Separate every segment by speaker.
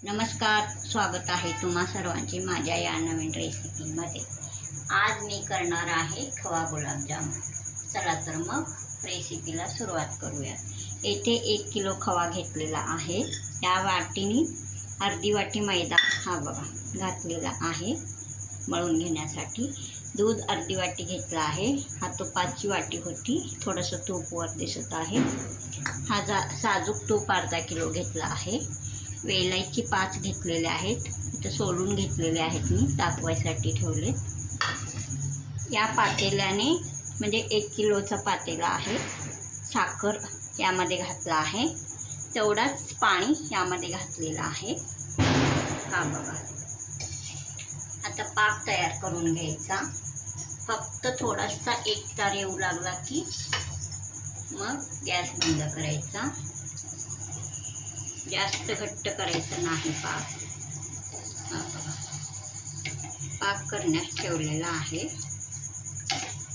Speaker 1: नमस्कार, स्वागत आहे तुम्हा सर्वांचे माझ्या या नवीन रेसिपीमध्ये। आज मी करणार आहे खवा गुलाबजामुन। चला तर मग रेसिपीला सुरुवात करूया। येथे 1 किलो खवा घेतलेला आहे। या वाटीने अर्धी वाटी मैदा हा बघा घातलेला आहे मळून घेण्यासाठी। दूध अर्धी वाटी घेतला आहे। हा तुपाची वाटी होती, थोडंसं तूप वर दिसत आहे। हा साजूक तूप अर्धा किलो घेतला आहे। वेलायची 5 घेतलेले आहेत, इथं सोलून घेतलेले आहेत, मी तापवायसाठी ठेवले। या पातेल्याने म्हणजे 1 किलोचा पातेला आहे। साखर यामध्ये घातला आहे, तेवढाच पाणी यामध्ये घातलेलं आहे। हा बघा, आता पाक तयार करून घ्यायचा। फक्त थोडासा एकतार येऊ लागला की मग गॅस बंद करायचा। जास्त घट्ट करायचं नाही पाक। पाक करण्यास ठेवलेला आहे।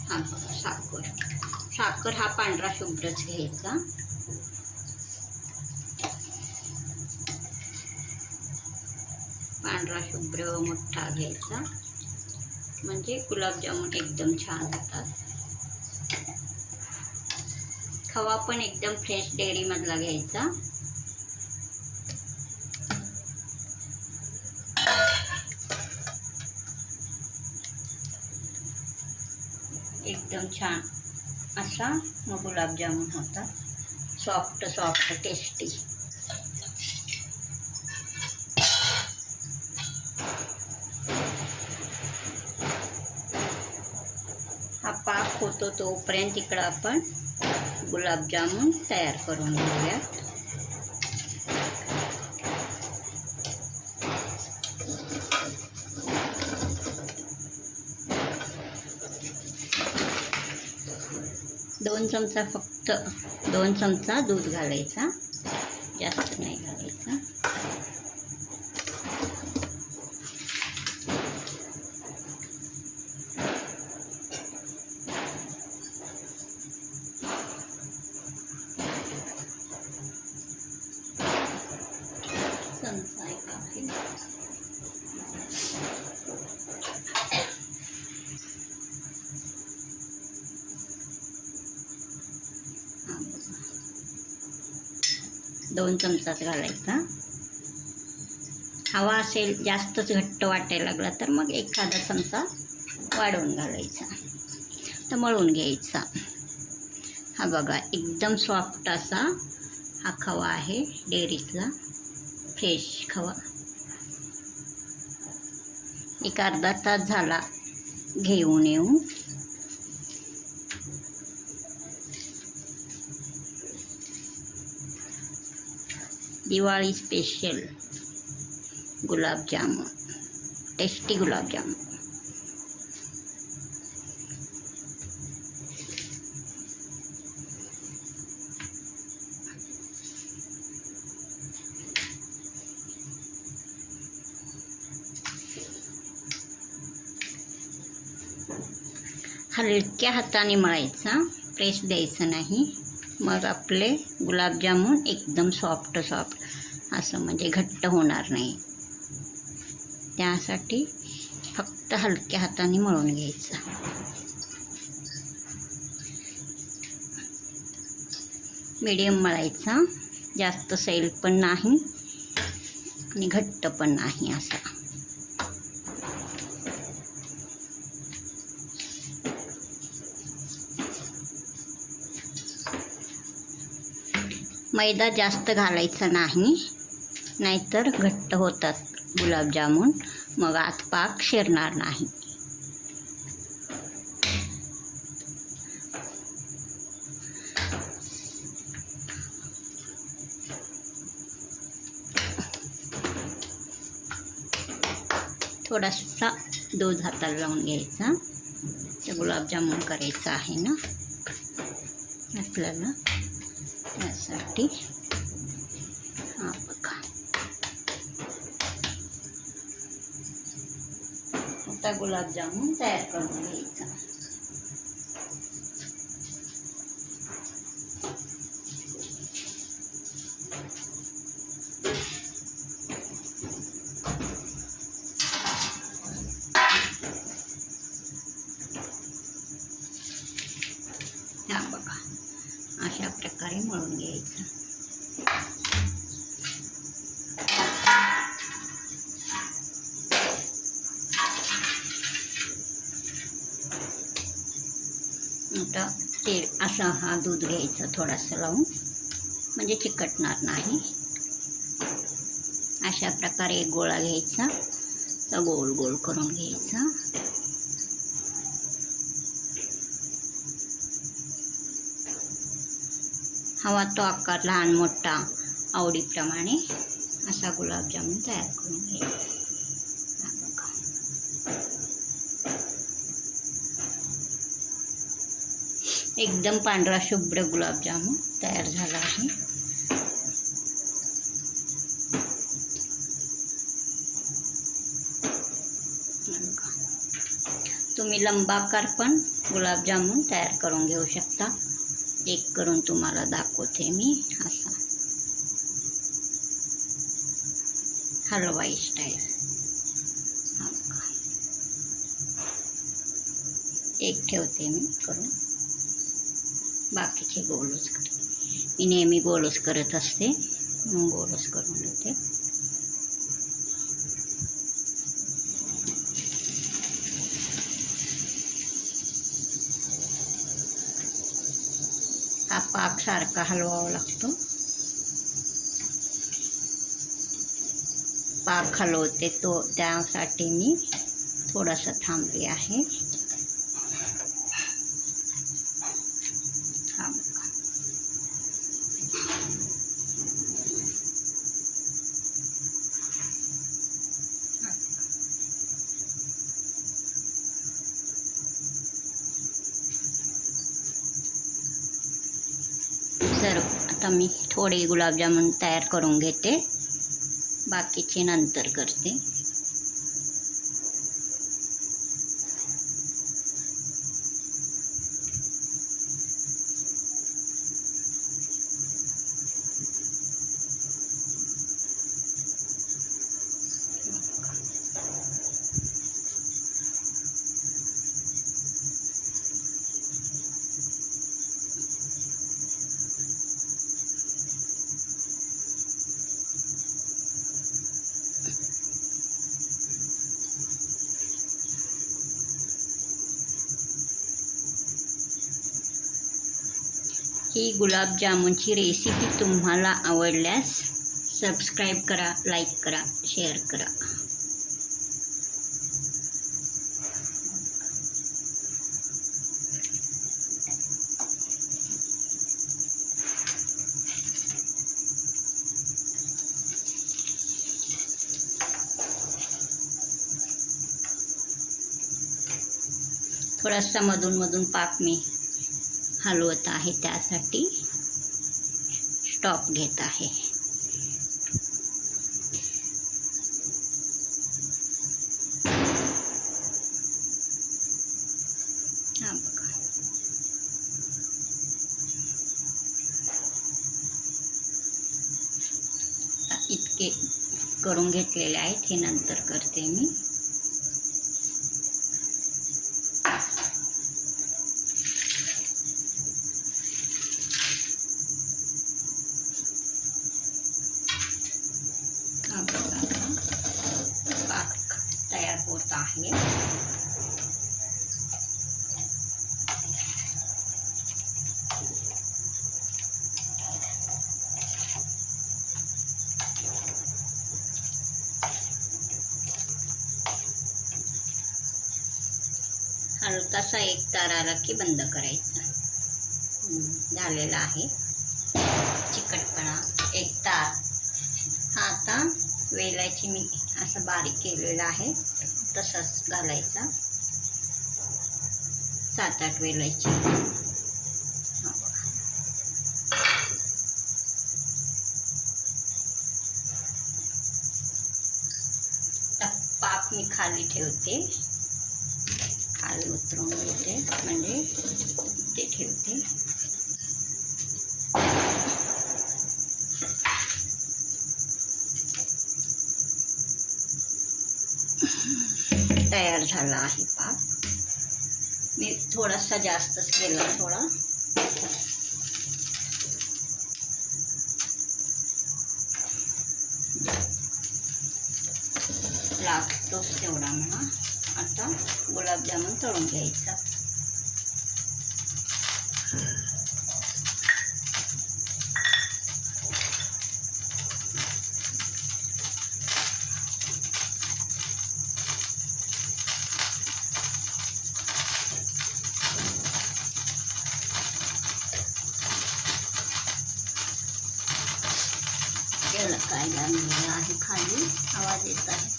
Speaker 1: हा बघा, साखर हा पांढरा शुभ्रच घ्यायचा। पांढरा शुभ्र मोठा घ्यायचा, म्हणजे गुलाबजामुन एकदम छान होतात। खवा पण एकदम फ्रेश डेअरी मधला घ्यायचा। एकदम छान असा मग गुलाबजामुन होतात, सॉफ्ट टेस्टी। हा पाक होतो तोपर्यंत इकडं आपण गुलाबजामुन तयार करून घेऊया। फक्त 2 चमचा दूध घालायचा, जास्त नाही घालायचा। चमचा एक आहे। दोन चमचाच घालायचा। हवा असेल जास्तच घट्ट वाटायला लागला तर मग एखादा चमचा वाढवून घालायचा। तर मळून घ्यायचा। हा बघा, एकदम सॉफ्ट असा हा खवा आहे, डेअरीतला फ्रेश खवा। एक अर्धा तास झाला घेऊन येऊन। Diwali special gulab jamun, tasty gulab jamun. हलक्या हाताने मळायचा, प्रेस द्यायचं नाही। मग आपले गुलाबजामुन एकदम सॉफ्ट असं म्हणजे घट्ट होणार नाही। त्यासाठी फक्त हलक्या हाताने मळून घ्यायचं। मीडियम मळायचा, जास्त सैल पण नाही आणि घट्ट पण नाही असा। मैदा जास्त घालायचा नाही, नाहीतर घट्ट होतात गुलाबजामुन, मग आत पाक शिरणार नाही। थोडासा दूध हाताला लावून घ्यायचा। ते गुलाबजामुन करायचं आहे ना आपल्याला, त्यासाठी। हा बघा, आता गुलाबजामुन तयार करून घ्यायचा। आता ते असा हा दूध घ्यायचा थोडासा लावून, म्हणजे चिकटणार नाही. अशा प्रकारे एक गोळा घ्यायचा, तर गोल गोल करून घ्यायचा. हवा तो आकार लहान मोठा आवडीप्रमाणे असा गुलाबजामुन तयार करून घ्यायचा. एकदम पांढरा शुभ्र गुलाबजामुन तयार झाला आहे. तुम्ही लंबाकार पण गुलाबजामुन तयार करून घेऊ शकता. एक करून तुम्हाला दाखवते मी. असा हलवाई स्टाईल. एक ठेवते मी करून, बाकीचे गोलच करते. मी नेहमी गोलच करत असते, गोलच करून देते. हा पाक सारखा हलवावा लागतो. पाक हलवते तो, त्यासाठी मी थोडासा थांबले आहे. हा सर्व. आता मी थोडे गुलाबजामुन तयार करून घेते, बाकीचे नंतर करते. ही गुलाबजामुनची रेसिपी तुम्हाला आवडल्यास सबस्क्राईब करा, लाईक करा, शेअर करा. थोडासा मधून मधून पाक मी हलवत आहे, त्यासाठी स्टॉप घेत आहे. हा बघा, इतके करून घेतलेले आहेत. हे नंतर करते मी. पाक तयार होत आहे. हलकासा एक तार आला की बंद करायचा. झालेला आहे. चिकटपणा एक तार. हा आता वेलायची मी असं बारीक केलेलं आहे, तसंच घालायचा. 7-8 वेलायची. पाक मी खाली ठेवते, खाली उतरवून घेते, म्हणजे ते ठेवते. तयार झाला आहे पाक. मी थोडासा जास्तच केला, थोडा लागतोच तेवढा म्हणा. आता गुलाबजामुन तळून घ्यायचा. आवाज येत आहे.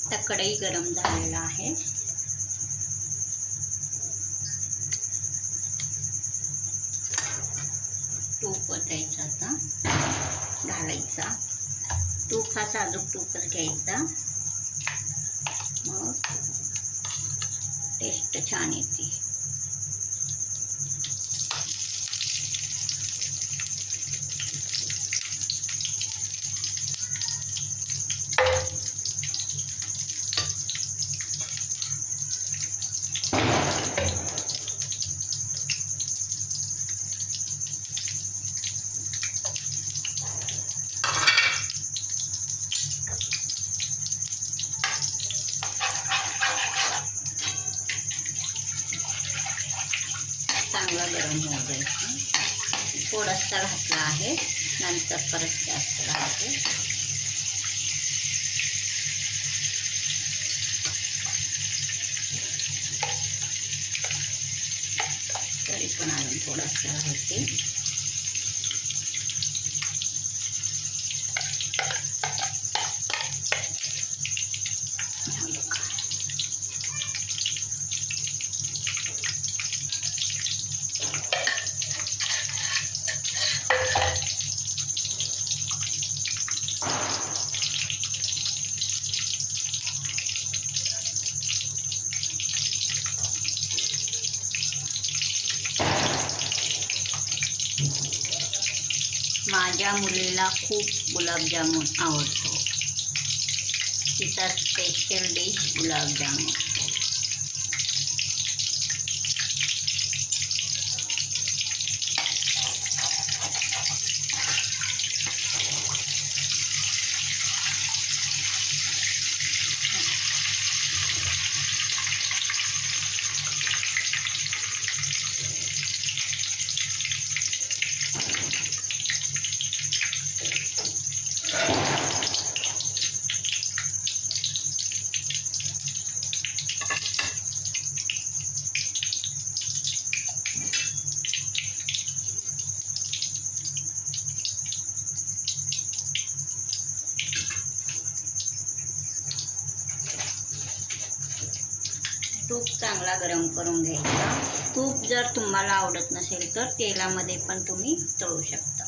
Speaker 1: आता कढई गरम झालेला आहे. तूप ओतायचं, आता घालायचा. तूप हा साजूक तूपच घ्यायचा, मग टेस्ट छान येते. चांगला गरम होऊ द्यायचा. थोडासा घातला आहे, नंतर परत जास्त घालते. तरी पण अजून थोडासा घालते. माझ्या मुलीला खूप गुलाबजामुन आवडतो. तिचा स्पेशल डिश गुलाबजामुन. तूप चांगला गरम करून घ्यायचा. तूप जर तुम्हाला आवडत नसेल तर तेलामध्ये पण तुम्ही तळू शकता.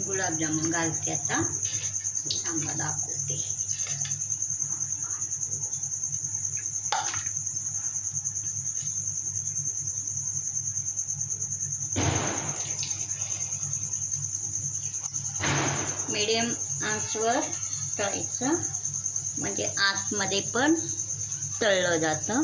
Speaker 1: गुलाबजामुन घालते आता, थांबा दाखवते. मीडियम आंचवर तळायचं, म्हणजे आतमध्ये पण तळलं जातं.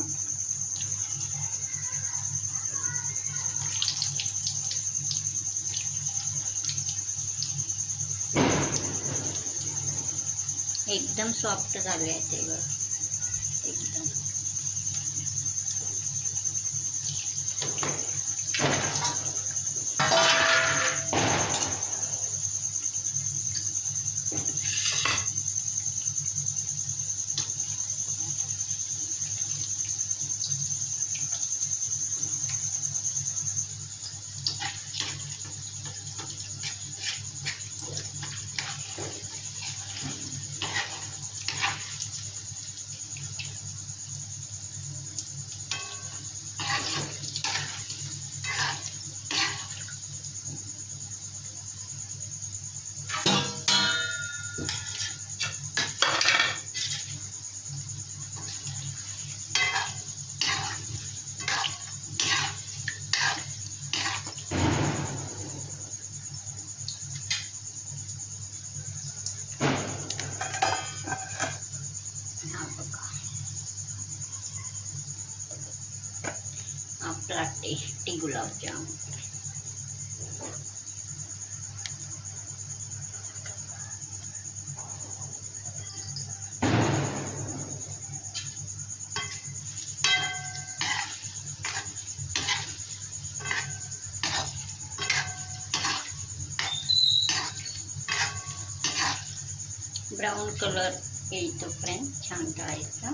Speaker 1: एकदम सॉफ्ट झाले आहे ते बघ, एकदम. आपला टेस्टी गुलाबजाम. ब्राऊन कलर येईल तोपर्यंत छान तळायचा.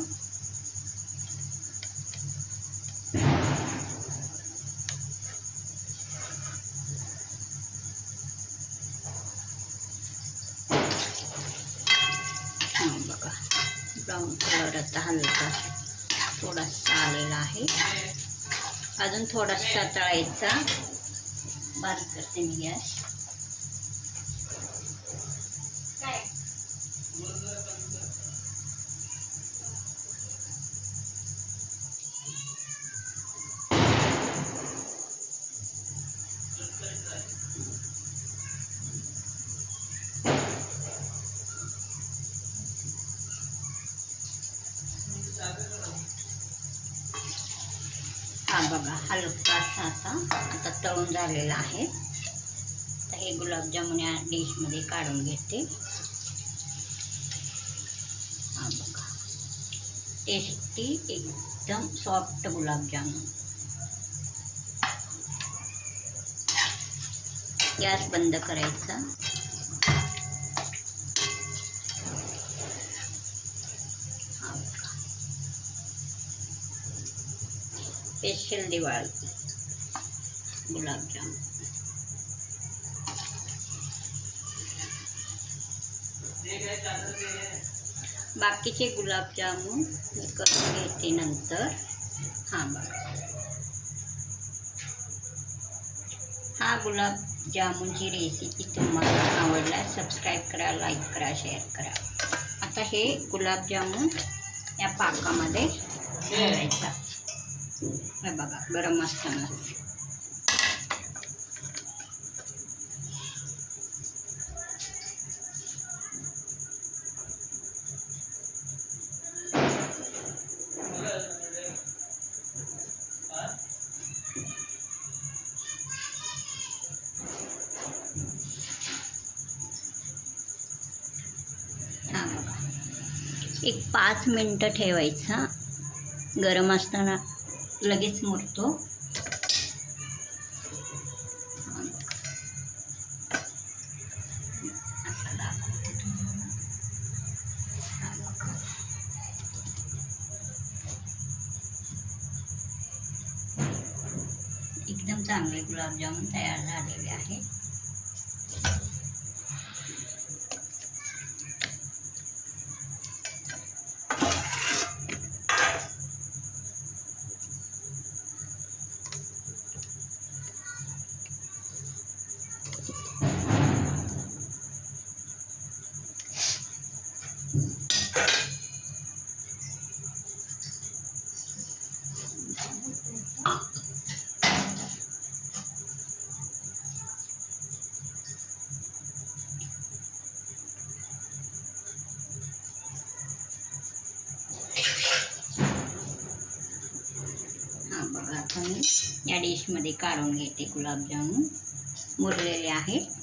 Speaker 1: बघा ब्राऊन कलर आता हलका थोडासा आलेला आहे. अजून थोडासा तळायचा. बारीक करते मी गॅस. हा बघा हलकासा आता तळून झालेला आहे. तर हे गुलाबजामुन या डिशमध्ये काढून घेते. हा बघा टेस्टी एकदम सॉफ्ट गुलाबजामुन. गॅस बंद करायचा. स्पेशल दिवाळी गुलाबजाम. बाकीचे गुलाबजामुन मी करून घेते नंतर. हां बघा हा गुलाबजामुनची रेसिपी तुम्हाला आवडल्यास सबस्क्राईब करा, लाईक करा, शेअर करा. आता हे गुलाबजामुन या पाकामध्ये घालायचा. हे बघा गरम असतानाच. हा बघा एक 5 मिनटं ठेवायचा. गरम असताना लगेच मुरतो. एकदम चांगले गुलाबजामुन तयार झालेले आहे. बघा आता मी या डिशमध्ये काढून घेते. गुलाबजामुन मुरलेले आहेत.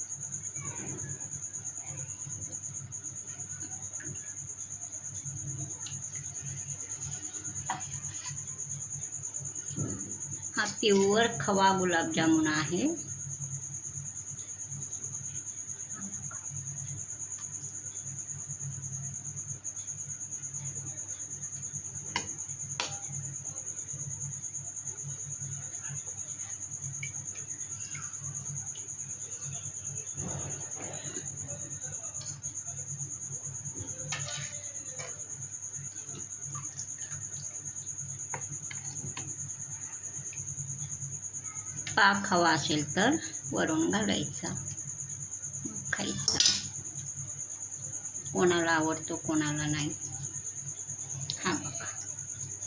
Speaker 1: हा प्युअर खवा गुलाबजामुन आहे. पाक हवा असेल तर वरून घालायचा, खायचा. कोणाला आवडतो कोणाला नाही. हा बघा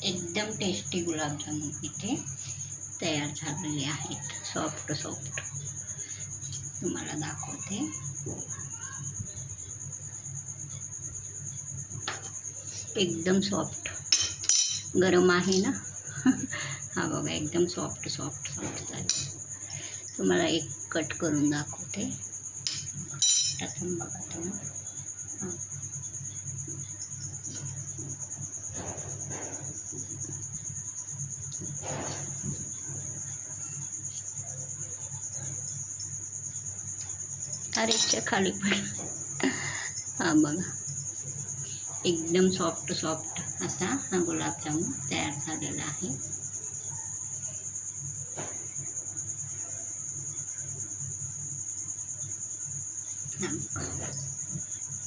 Speaker 1: एकदम टेस्टी गुलाबजामुन इथे तयार झालेले आहेत. सॉफ्ट सॉफ्ट तुम्हाला दाखवते. एकदम सॉफ्ट. गरम आहे ना. हा बघा एकदम सॉफ्ट सॉफ्ट सॉफ्ट झाले. तुम्हाला एक कट करून दाखवते. टाकून बघा तुम्ही. अरेच्या खाली पण. हा बघा एकदम सॉफ्ट असा हा गुलाबजामुन तयार झालेला आहे.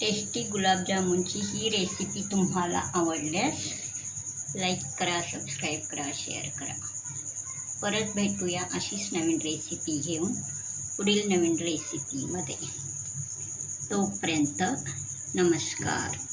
Speaker 1: टेस्टी गुलाबजामुनची ही रेसिपी तुम्हाला आवडल्यास लाईक करा, सबस्क्राईब करा, शेअर करा. परत भेटूया अशीच नवीन रेसिपी घेऊन पुढील नवीन रेसिपीमध्ये. तोपर्यंत नमस्कार.